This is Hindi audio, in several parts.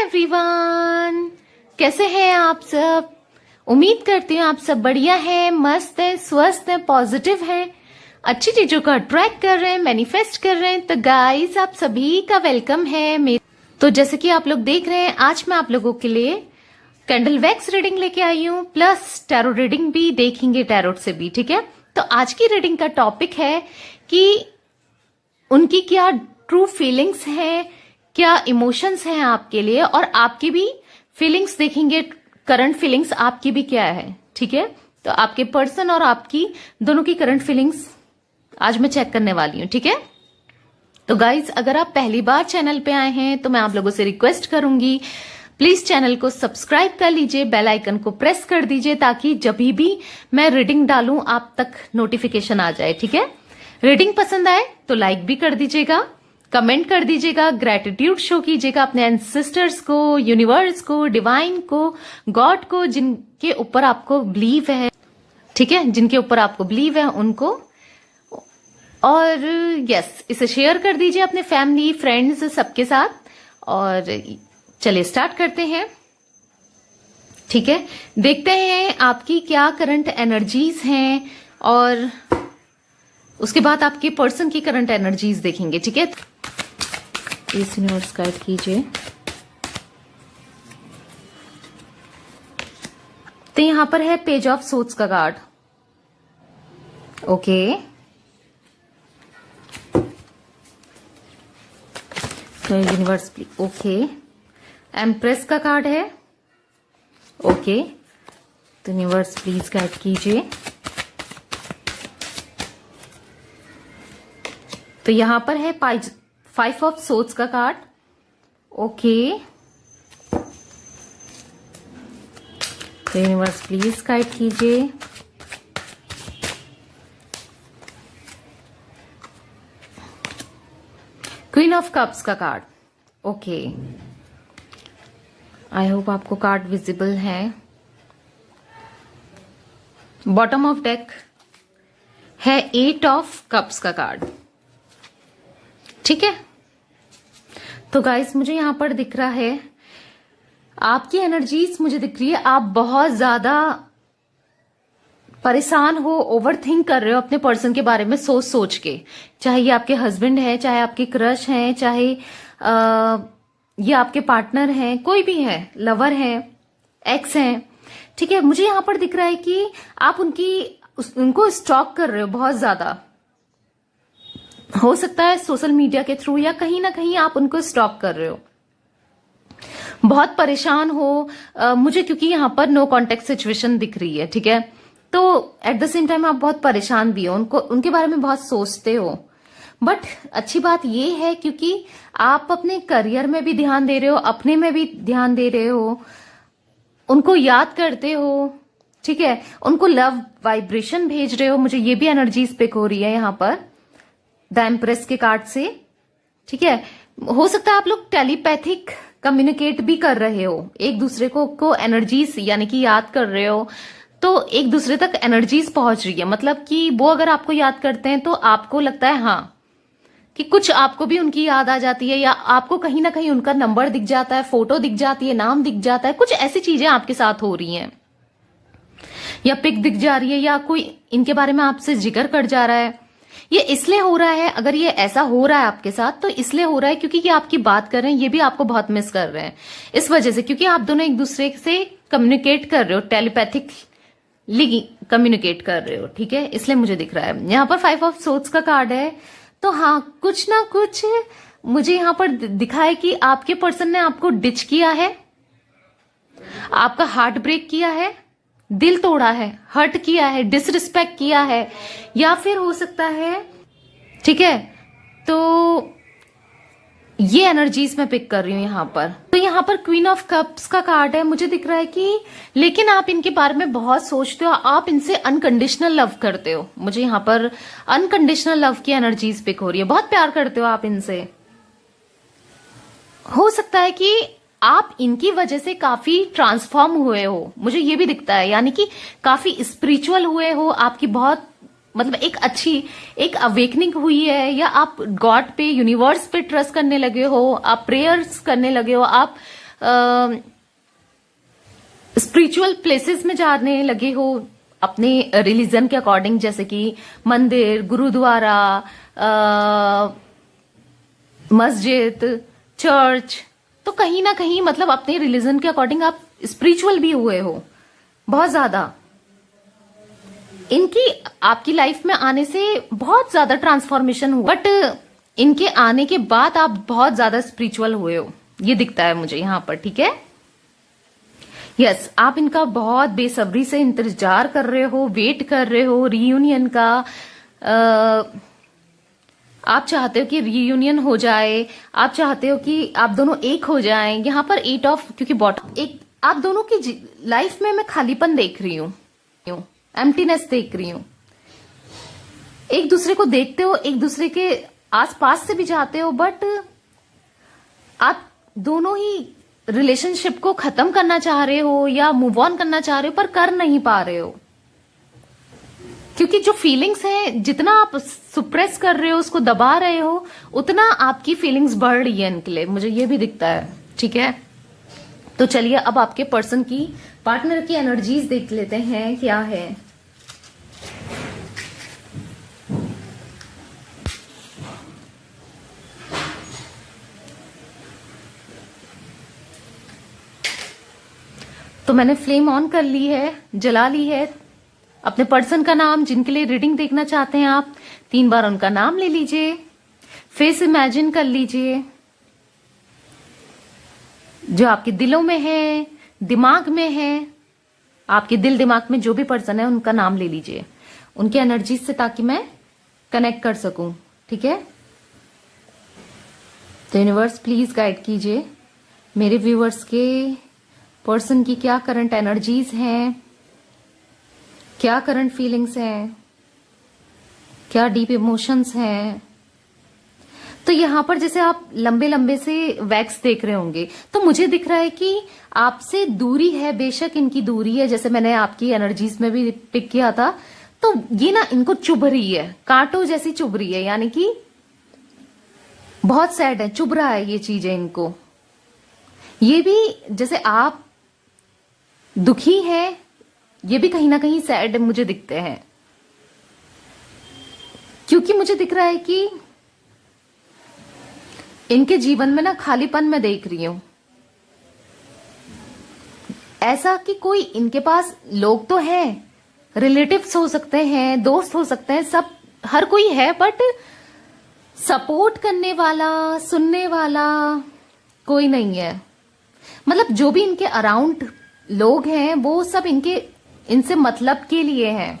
एवरीवन, कैसे हैं आप सब। उम्मीद करती हूँ आप सब बढ़िया हैं, मस्त हैं, स्वस्थ हैं, पॉजिटिव हैं, अच्छी चीजों को अट्रैक्ट कर रहे हैं, मैनिफेस्ट कर रहे हैं। तो गाइस, आप सभी का वेलकम है। तो जैसे कि आप लोग देख रहे हैं, आज मैं आप लोगों के लिए कैंडल वैक्स रीडिंग लेके आई हूँ, प्लस टैरो रीडिंग भी देखेंगे, टैरोट से भी। ठीक है, तो आज की रीडिंग का टॉपिक है कि उनकी क्या ट्रू फीलिंग्स हैं, क्या इमोशंस हैं आपके लिए, और आपकी भी फीलिंग्स देखेंगे, करंट फीलिंग्स आपकी भी क्या है। ठीक है, तो आपके पर्सन और आपकी दोनों की करंट फीलिंग्स आज मैं चेक करने वाली हूं। ठीक है, तो गाइज, अगर आप पहली बार चैनल पे आए हैं तो मैं आप लोगों से रिक्वेस्ट करूंगी, प्लीज चैनल को सब्सक्राइब कर लीजिए, बेल आइकन को प्रेस कर दीजिए, ताकि जब भी मैं रीडिंग डालूं आप तक नोटिफिकेशन आ जाए। ठीक है, रीडिंग पसंद आए तो लाइक भी कर दीजिएगा, कमेंट कर दीजिएगा, ग्रेटिट्यूड शो कीजिएगा अपने एंसेस्टर्स को, यूनिवर्स को, डिवाइन को, गॉड को, जिनके ऊपर आपको बिलीव है। ठीक है, जिनके ऊपर आपको बिलीव है उनको। और यस, इसे शेयर कर दीजिए अपने फैमिली, फ्रेंड्स, सबके साथ। और चलिए स्टार्ट करते हैं। ठीक है, देखते हैं आपकी क्या करंट एनर्जीज हैं, और उसके बाद आपके पर्सन की करंट एनर्जीज देखेंगे। ठीक है, इस यूनिवर्स गाइड कीजिए। तो यहां पर है पेज ऑफ सोर्ड्स का कार्ड। ओके, तो यूनिवर्स, ओके, एम्प्रेस का कार्ड है। ओके, तो यूनिवर्स प्लीज गाइड कीजिए। तो यहां पर है 5 ऑफ सोर्ड्स का कार्ड। ओके, तो यूनिवर्स प्लीज गाइड कीजिए। क्वीन ऑफ कप्स का कार्ड। ओके, आई होप आपको कार्ड विजिबल है। बॉटम ऑफ डेक है 8 ऑफ कप्स का कार्ड। ठीक है, तो गाइस, मुझे यहां पर दिख रहा है आपकी एनर्जीज, मुझे दिख रही है आप बहुत ज्यादा परेशान हो, ओवर थिंक कर रहे हो अपने पर्सन के बारे में सोच सोच के। चाहे ये आपके हस्बैंड है, चाहे आपके क्रश हैं, चाहे ये आपके पार्टनर हैं, कोई भी है, लवर है, एक्स हैं। ठीक है, मुझे यहां पर दिख रहा है कि आप उनको स्टॉक कर रहे हो बहुत ज्यादा। हो सकता है सोशल मीडिया के थ्रू, या कहीं ना कहीं आप उनको स्टॉक कर रहे हो, बहुत परेशान हो। मुझे क्योंकि यहां पर नो कॉन्टेक्ट सिचुएशन दिख रही है। ठीक है, तो एट द सेम टाइम आप बहुत परेशान भी हो, उनके बारे में बहुत सोचते हो। बट अच्छी बात ये है क्योंकि आप अपने करियर में भी ध्यान दे रहे हो, अपने में भी ध्यान दे रहे हो, उनको याद करते हो। ठीक है, उनको लव वाइब्रेशन भेज रहे हो। मुझे ये भी एनर्जीज पिक हो रही है यहां पर द एम्प्रेस के कार्ड से। ठीक है, हो सकता है आप लोग टेलीपैथिक कम्युनिकेट भी कर रहे हो, एक दूसरे को एनर्जीज यानी कि याद कर रहे हो, तो एक दूसरे तक एनर्जीज पहुंच रही है। मतलब कि वो अगर आपको याद करते हैं तो आपको लगता है हाँ कि कुछ आपको भी उनकी याद आ जाती है, या आपको कहीं ना कहीं उनका नंबर दिख जाता है, फोटो दिख जाती है, नाम दिख जाता है, कुछ ऐसी चीजें आपके साथ हो रही हैं, या पिक दिख जा रही है, या कोई इनके बारे में आपसे जिक्र कर जा रहा है। ये इसलिए हो रहा है, अगर ये ऐसा हो रहा है आपके साथ तो इसलिए हो रहा है क्योंकि ये आपकी बात कर रहे हैं, ये भी आपको बहुत मिस कर रहे हैं इस वजह से, क्योंकि आप दोनों एक दूसरे से कम्युनिकेट कर रहे हो, टेलीपैथिकली कम्युनिकेट कर रहे हो। ठीक है, इसलिए मुझे दिख रहा है। यहाँ पर 5 ऑफ सोर्ड्स का कार्ड है। तो हाँ, कुछ ना कुछ मुझे यहाँ पर दिखा है कि आपके पर्सन ने आपको डिच किया है, आपका हार्ट ब्रेक किया है, दिल तोड़ा है, हर्ट किया है, डिसरिस्पेक्ट किया है, या फिर हो सकता है। ठीक है, तो ये एनर्जीज मैं पिक कर रही हूं यहां पर। तो यहां पर क्वीन ऑफ कप्स का कार्ड है। मुझे दिख रहा है कि लेकिन आप इनके बारे में बहुत सोचते हो, आप इनसे अनकंडीशनल लव करते हो। मुझे यहां पर अनकंडीशनल लव की एनर्जीज पिक हो रही है, बहुत प्यार करते हो आप इनसे। हो सकता है कि आप इनकी वजह से काफी ट्रांसफॉर्म हुए हो, मुझे ये भी दिखता है, यानी कि काफी स्पिरिचुअल हुए हो, आपकी बहुत मतलब एक अवेकनिंग हुई है, या आप गॉड पे, यूनिवर्स पे ट्रस्ट करने लगे हो, आप प्रेयर्स करने लगे हो, आप स्पिरिचुअल प्लेसेस में जाने लगे हो अपने रिलीजन के अकॉर्डिंग, जैसे कि मंदिर, गुरुद्वारा, मस्जिद, चर्च। तो कहीं ना कहीं मतलब अपने रिलीजन के अकॉर्डिंग आप स्पिरिचुअल भी हुए हो बहुत ज्यादा। इनकी आपकी लाइफ में आने से बहुत ज्यादा ट्रांसफॉर्मेशन हुआ, बट इनके आने के बाद आप बहुत ज्यादा स्पिरिचुअल हुए हो, ये दिखता है मुझे यहाँ पर। ठीक है, यस, आप इनका बहुत बेसब्री से इंतजार कर रहे हो, वेट कर रहे हो रीयूनियन का। आप चाहते हो कि रीयूनियन हो जाए, आप चाहते हो कि आप दोनों एक हो जाएं। यहाँ पर 8 ऑफ, क्योंकि बॉटम एक, आप दोनों की लाइफ में मैं खालीपन देख रही हूँ, एम्प्टीनेस देख रही हूँ। एक दूसरे को देखते हो, एक दूसरे के आसपास से भी जाते हो, बट आप दोनों ही रिलेशनशिप को खत्म करना चाह रहे हो या मूव ऑन करना चाह रहे हो, पर कर नहीं पा रहे हो। क्योंकि जो फीलिंग्स हैं, जितना आप सुप्रेस कर रहे हो, उसको दबा रहे हो, उतना आपकी फीलिंग्स बढ़ रही है इनके लिए, मुझे ये भी दिखता है। ठीक है, तो चलिए अब आपके पर्सन की, पार्टनर की एनर्जीज देख लेते हैं क्या है। तो मैंने फ्लेम ऑन कर ली है, जला ली है। अपने पर्सन का नाम, जिनके लिए रीडिंग देखना चाहते हैं आप, 3 बार उनका नाम ले लीजिए, फेस इमेजिन कर लीजिए, जो आपके दिलों में है, दिमाग में है। आपके दिल दिमाग में जो भी पर्सन है उनका नाम ले लीजिए, उनकी एनर्जी से, ताकि मैं कनेक्ट कर सकूं। ठीक है, तो यूनिवर्स प्लीज गाइड कीजिए मेरे व्यूअर्स के पर्सन की क्या करंट एनर्जीज हैं, क्या करंट फीलिंग्स हैं, क्या डीप इमोशंस हैं। तो यहां पर जैसे आप लंबे लंबे से वैक्स देख रहे होंगे, तो मुझे दिख रहा है कि आपसे दूरी है, बेशक इनकी दूरी है, जैसे मैंने आपकी एनर्जीज में भी पिक किया था। तो ये ना इनको चुभ रही है, कांटों जैसी चुभ रही है, यानी कि बहुत सैड है, चुभ रहा है ये चीजें इनको। ये भी जैसे आप दुखी हैं, ये भी कहीं ना कहीं सैड मुझे दिखते हैं, क्योंकि मुझे दिख रहा है कि इनके जीवन में ना खालीपन मैं देख रही हूं। ऐसा कि कोई इनके पास लोग तो हैं, रिलेटिव्स हो सकते हैं, दोस्त हो सकते हैं, सब हर कोई है, बट सपोर्ट करने वाला, सुनने वाला कोई नहीं है। मतलब जो भी इनके अराउंड लोग हैं वो सब इनसे मतलब के लिए हैं।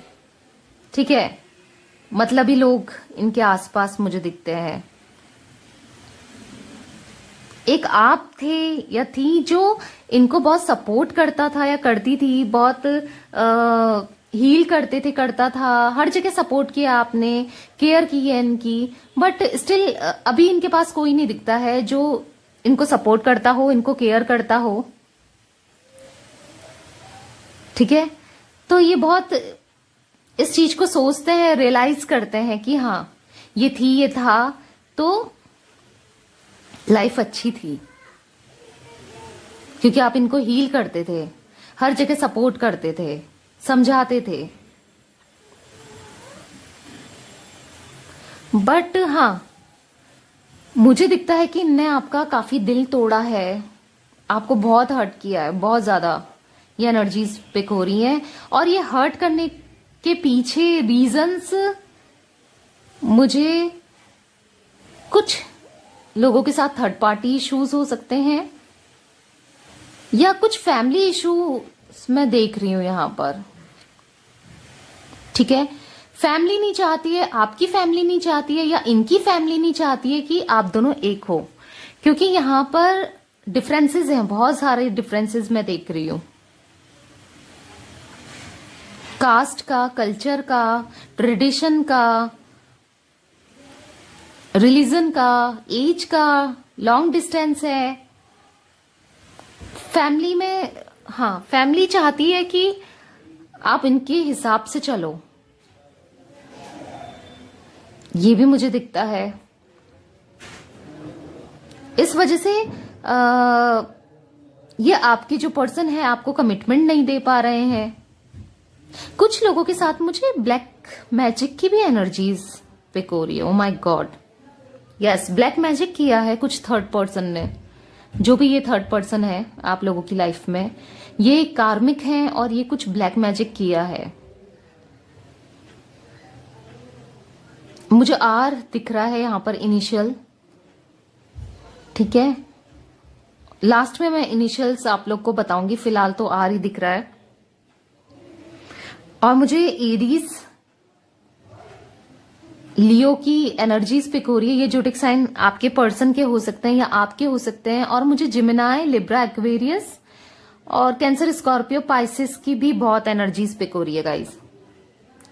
ठीक है, मतलबी लोग इनके आसपास मुझे दिखते हैं। एक आप थे या थी जो इनको बहुत सपोर्ट करता था या करती थी, बहुत हील करता था, हर जगह सपोर्ट किया आपने, केयर की है इनकी, बट स्टिल अभी इनके पास कोई नहीं दिखता है जो इनको सपोर्ट करता हो, इनको केयर करता हो। ठीक है, तो ये बहुत इस चीज को सोचते हैं, रियलाइज करते हैं कि हाँ ये थी, ये था, तो लाइफ अच्छी थी, क्योंकि आप इनको हील करते थे, हर जगह सपोर्ट करते थे, समझाते थे। बट हाँ, मुझे दिखता है कि इनने आपका काफी दिल तोड़ा है, आपको बहुत हर्ट किया है, बहुत ज्यादा ये एनर्जीज पिक हो रही हैं। और ये हर्ट करने के पीछे रीजंस मुझे कुछ लोगों के साथ थर्ड पार्टी इश्यूज हो सकते हैं, या कुछ फैमिली इशू मैं देख रही हूं यहां पर। ठीक है, फैमिली नहीं चाहती है, आपकी फैमिली नहीं चाहती है, या इनकी फैमिली नहीं चाहती है कि आप दोनों एक हो, क्योंकि यहां पर डिफरेंसेस हैं, बहुत सारे डिफरेंसेस मैं देख रही हूं, कास्ट का, कल्चर का, ट्रेडिशन का, रिलीजन का, एज का, लॉन्ग डिस्टेंस है फैमिली में। हाँ, फैमिली चाहती है कि आप इनके हिसाब से चलो, ये भी मुझे दिखता है। इस वजह से ये आपके जो पर्सन है आपको कमिटमेंट नहीं दे पा रहे हैं। कुछ लोगों के साथ मुझे ब्लैक मैजिक की भी एनर्जीज पिक हो रही है। Oh my God, yes, black magic किया है कुछ थर्ड पर्सन ने। जो भी ये थर्ड पर्सन है आप लोगों की लाइफ में, ये कार्मिक है और ये कुछ ब्लैक मैजिक किया है। मुझे आर दिख रहा है यहां पर इनिशियल, ठीक है। लास्ट में मैं इनिशियल्स आप लोग को बताऊंगी, फिलहाल तो आर ही दिख रहा है। और मुझे एरीज लियो की एनर्जीज पिक हो रही है। ये जोडिक साइन आपके पर्सन के हो सकते हैं या आपके हो सकते हैं। और मुझे जिमिनाई, लिब्रा, एक्वेरियस और कैंसर, स्कॉर्पियो, पाइसिस की भी बहुत एनर्जीज पिक हो रही है गाइज।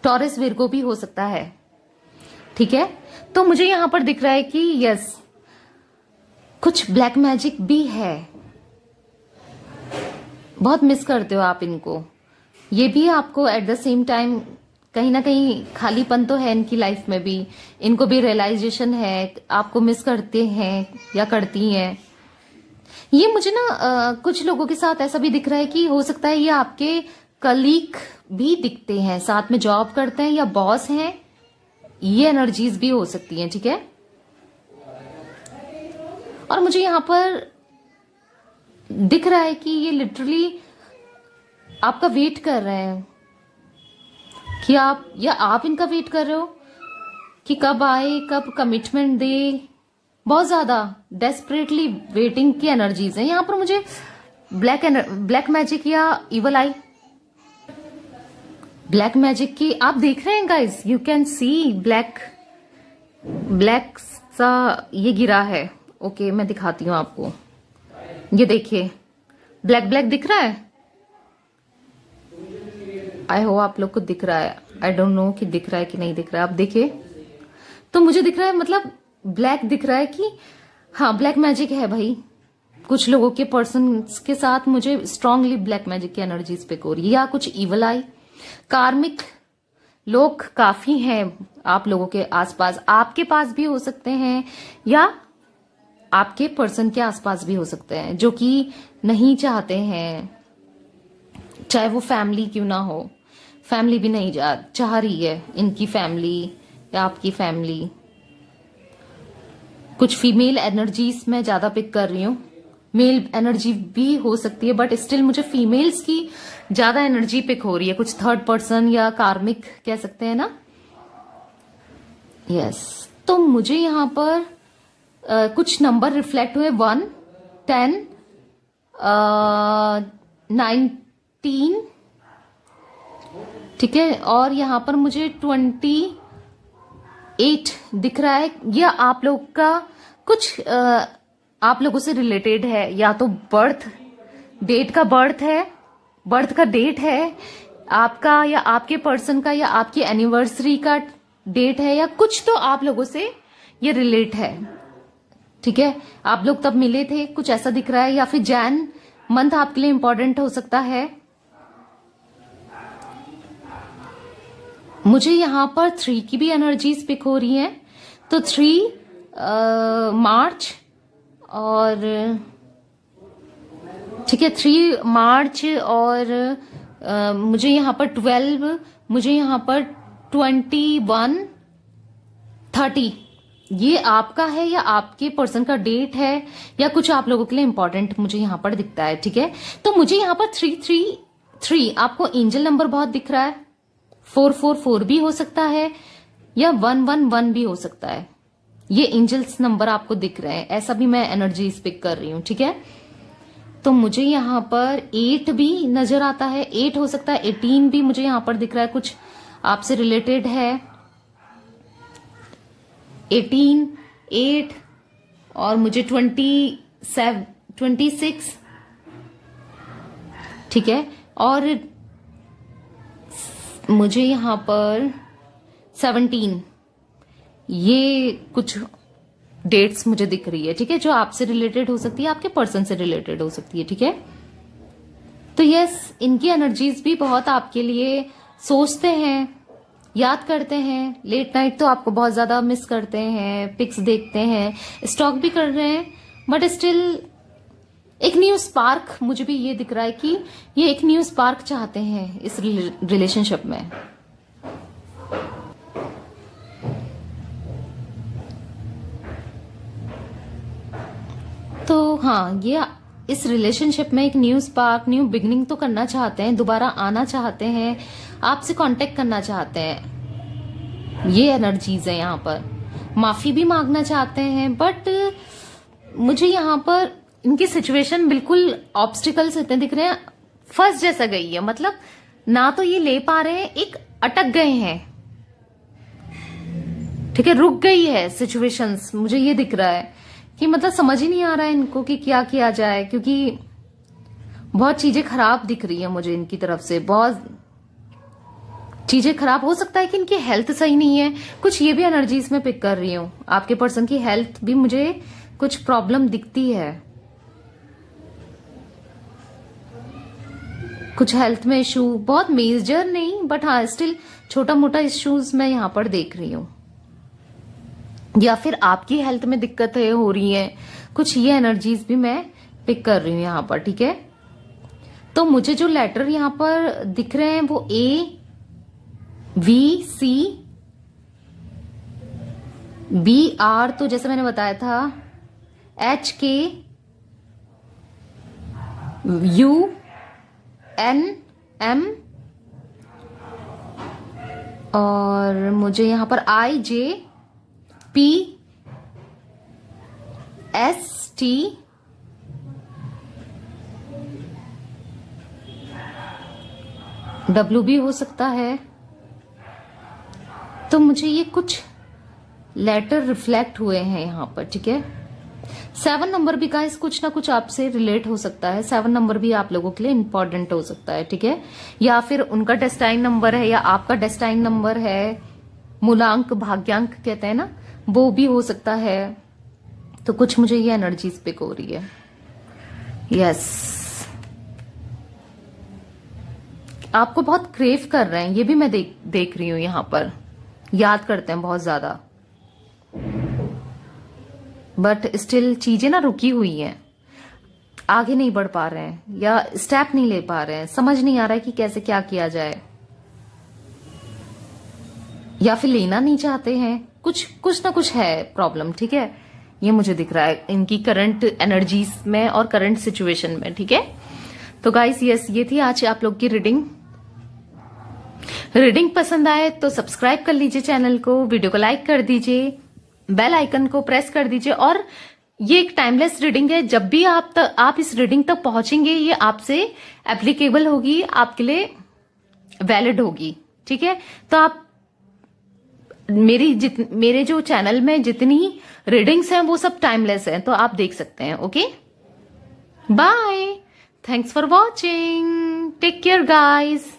टॉरस, विर्गो भी हो सकता है, ठीक है। तो मुझे यहां पर दिख रहा है कि यस, कुछ ब्लैक मैजिक भी है। बहुत मिस करते हो आप इनको। ये भी आपको एट द सेम टाइम कहीं ना कहीं खालीपन तो है इनकी लाइफ में भी, इनको भी रियलाइजेशन है, आपको मिस करते हैं या करती हैं। ये मुझे ना कुछ लोगों के साथ ऐसा भी दिख रहा है कि हो सकता है ये आपके कलीग भी दिखते हैं, साथ में जॉब करते हैं या बॉस हैं। ये एनर्जीज भी हो सकती हैं, ठीक है। और मुझे यहां पर दिख रहा है कि ये लिटरली आपका वेट कर रहे हैं कि आप, या आप इनका वेट कर रहे हो कि कब आए, कब कमिटमेंट दे। बहुत ज्यादा डेस्परेटली वेटिंग की एनर्जीज है यहां पर मुझे। ब्लैक मैजिक या इवल आई, ब्लैक मैजिक की आप देख रहे हैं guys, you can see black सा ये गिरा है। ओके, मैं दिखाती हूं आपको। ये देखिए, ब्लैक ब्लैक दिख रहा है। आई होप आप लोग को दिख रहा है। आई डोंट नो कि दिख रहा है कि नहीं दिख रहा है। आप देखिए, तो मुझे दिख रहा है, मतलब ब्लैक दिख रहा है कि हाँ, ब्लैक मैजिक है भाई। कुछ लोगों के पर्सन के साथ मुझे स्ट्रांगली ब्लैक मैजिक की एनर्जीज पे हो रही है, या कुछ इवल आई। कार्मिक लोग काफी हैं आप लोगों के आसपास, आपके पास भी हो सकते हैं या आपके पर्सन के आसपास भी हो सकते हैं, जो कि नहीं चाहते हैं, चाहे वो फैमिली क्यों ना हो। फैमिली भी नहीं चाह रही है, इनकी फैमिली या आपकी फैमिली। कुछ फीमेल एनर्जीज मैं ज्यादा पिक कर रही हूं, मेल एनर्जी भी हो सकती है, बट स्टिल मुझे फीमेल्स की ज्यादा एनर्जी पिक हो रही है। कुछ थर्ड पर्सन या कार्मिक कह सकते हैं ना। यस, तो मुझे यहां पर कुछ नंबर रिफ्लेक्ट हुए, 1, 10, 19, ठीक है। और यहां पर मुझे 28 दिख रहा है। यह आप लोग का कुछ आप लोगों से रिलेटेड है, या तो बर्थ डेट का बर्थ का डेट है आपका, या आपके पर्सन का, या आपकी एनिवर्सरी का डेट है, या कुछ तो आप लोगों से ये रिलेट है, ठीक है। आप लोग तब मिले थे, कुछ ऐसा दिख रहा है। या फिर जैन मंथ आपके लिए इंपॉर्टेंट हो सकता है। मुझे यहां पर 3 की भी एनर्जीज पिक हो रही हैं। तो 3 मार्च और ठीक है, 3 मार्च और मुझे यहां पर 12, मुझे यहां पर 21, 30, ये आपका है या आपके पर्सन का डेट है, या कुछ आप लोगों के लिए इंपॉर्टेंट मुझे यहां पर दिखता है, ठीक है। तो मुझे यहां पर 333 आपको एंजल नंबर बहुत दिख रहा है। 444 भी हो सकता है या 111 भी हो सकता है। ये एंजल्स नंबर आपको दिख रहे हैं, ऐसा भी मैं एनर्जी पिक कर रही हूं, ठीक है। तो मुझे यहां पर 8 भी नजर आता है, 8 हो सकता है, 18 भी मुझे यहां पर दिख रहा है, कुछ आपसे रिलेटेड है। 18, 8 और मुझे 26, ठीक है। और मुझे यहां पर 17, ये कुछ डेट्स मुझे दिख रही है, ठीक है, जो आपसे रिलेटेड हो सकती है, आपके पर्सन से रिलेटेड हो सकती है, ठीक है। तो यस, इनकी एनर्जीज भी बहुत आपके लिए सोचते हैं, याद करते हैं। लेट नाइट तो आपको बहुत ज्यादा मिस करते हैं, पिक्स देखते हैं, स्टॉक भी कर रहे हैं, बट स्टिल एक न्यू न्यू स्पार्क, मुझे भी ये दिख रहा है कि ये एक न्यू स्पार्क चाहते हैं इस रिलेशनशिप में। तो हाँ, ये इस रिलेशनशिप में एक न्यू स्पार्क, न्यू बिगनिंग तो करना चाहते हैं, दोबारा आना चाहते हैं, आपसे कांटेक्ट करना चाहते हैं। ये एनर्जीज है यहाँ पर। माफी भी मांगना चाहते हैं, बट मुझे यहाँ पर इनकी सिचुएशन बिल्कुल ऑब्स्टिकल्स इतने दिख रहे हैं, फंस जैसा गई है। मतलब ना तो ये ले पा रहे हैं, एक अटक गए हैं, ठीक है, रुक गई है सिचुएशंस। मुझे ये दिख रहा है कि मतलब समझ ही नहीं आ रहा है इनको कि क्या किया जाए, क्योंकि बहुत चीजें खराब दिख रही है मुझे इनकी तरफ से, बहुत चीजें खराब। हो सकता है कि इनकी हेल्थ सही नहीं है, कुछ ये भी एनर्जीज में पिक कर रही हूं। आपके पर्सन की हेल्थ भी मुझे कुछ प्रॉब्लम दिखती है, कुछ हेल्थ में इशू, बहुत मेजर नहीं बट हाँ स्टिल छोटा मोटा इश्यूज मैं यहां पर देख रही हूं। या फिर आपकी हेल्थ में दिक्कतें हो रही हैं, कुछ ये एनर्जीज भी मैं पिक कर रही हूं यहां पर, ठीक है। तो मुझे जो लेटर यहां पर दिख रहे हैं वो A, V, C, B, R, तो जैसे मैंने बताया था H, K, U, N, M, और मुझे यहां पर I, J, P, S, T, W भी हो सकता है। तो मुझे ये कुछ लेटर रिफ्लेक्ट हुए हैं यहां पर, ठीक है। 7 नंबर भी गाइस कुछ ना कुछ आपसे रिलेट हो सकता है। 7 नंबर भी आप लोगों के लिए इंपॉर्टेंट हो सकता है, ठीक है। या फिर उनका डेस्टाइन नंबर है या आपका डेस्टाइन नंबर है, मूलांक भाग्यांक कहते हैं ना, वो भी हो सकता है। तो कुछ मुझे ये एनर्जीज पिक हो रही है। यस, आपको बहुत क्रेव कर रहे हैं, ये भी मैं देख रही हूं यहां पर, याद करते हैं बहुत ज्यादा, बट स्टिल चीजें ना रुकी हुई हैं, आगे नहीं बढ़ पा रहे हैं या स्टेप नहीं ले पा रहे हैं, समझ नहीं आ रहा है कि कैसे क्या किया जाए, या फिर लेना नहीं चाहते हैं, कुछ ना कुछ है प्रॉब्लम, ठीक है। ये मुझे दिख रहा है इनकी करंट एनर्जीज में और करंट सिचुएशन में, ठीक है। तो गाइस यस, ये थी आज आप लोग की रीडिंग। रीडिंग पसंद आए तो सब्सक्राइब कर लीजिए चैनल को, वीडियो को लाइक कर दीजिए, बेल आइकन को प्रेस कर दीजिए। और ये एक टाइमलेस रीडिंग है, जब भी आप इस रीडिंग तक पहुंचेंगे ये आपसे एप्लीकेबल होगी, आपके लिए वैलिड होगी, ठीक है। तो आप मेरे जो चैनल में जितनी रीडिंग्स हैं वो सब टाइमलेस हैं, तो आप देख सकते हैं। Okay, bye, thanks for watching, take care guys.